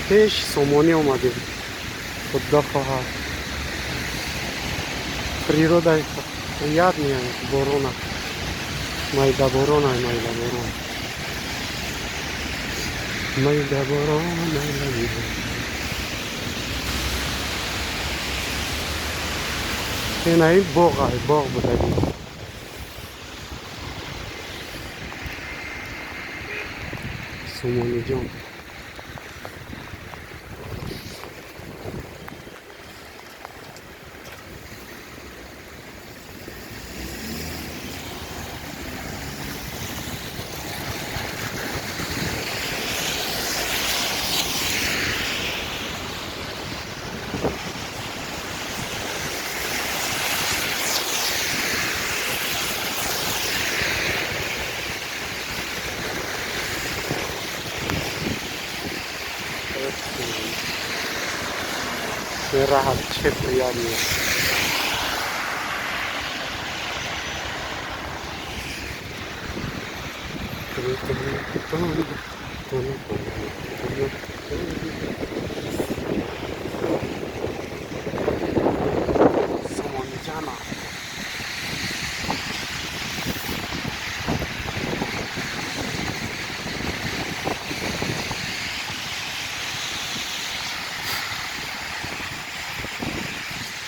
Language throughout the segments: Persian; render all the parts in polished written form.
پیش سامانی اومدیم. خدا خواهد природа приятная, борона. Майда борона, майда борона. Майда борона, майда борона. این باغ بودیم. سامانی جان. راحت چه پریادیه. سامانی جانا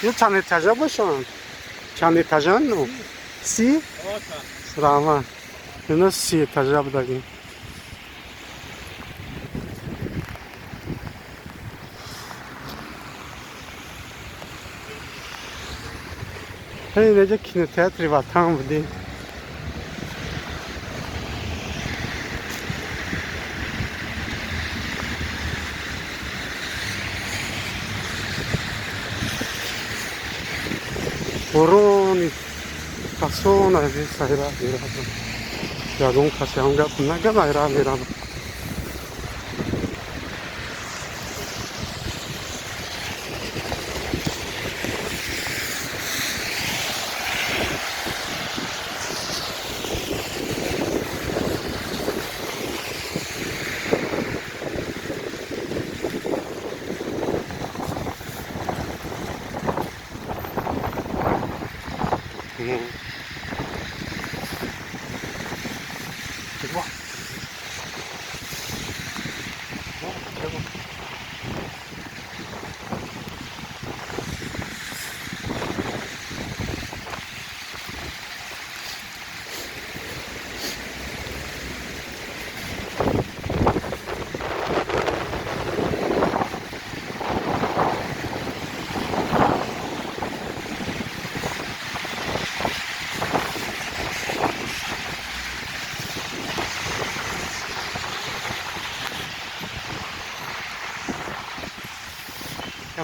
یه چند اتجا باشن؟ چند اتجا نو؟ سی؟ رحمه اینا 30 اتجا بدگیم. اینجا کینوتئاتر وطن بودیم. برونی کسون از این سایرا میرم. یادون کسی هم گفت نگم ایران میرم.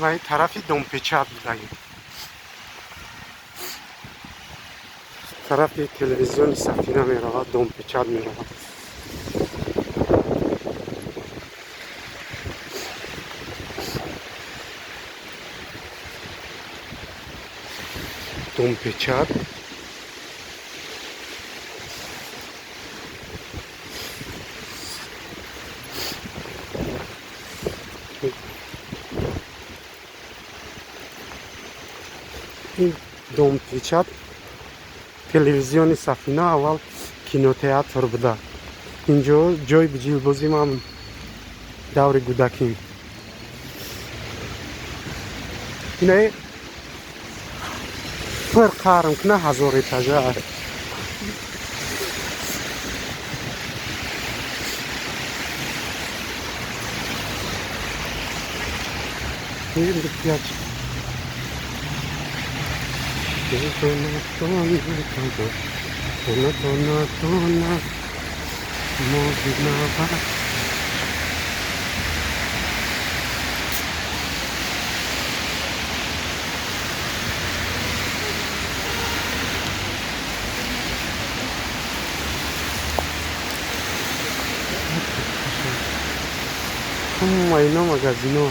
این طرفی دنپچت بودیم. طرف تلویزیون سفینه می رود دنپچت می رود. دنپچت این دنپچت تلویزیون سفینه اول کینوتئاتر بوده. اینجا جای بجیلبازی هم دور کودکیم. اینه پر قرم کنه 1000 اتجا. این دیگه اینا مگزینو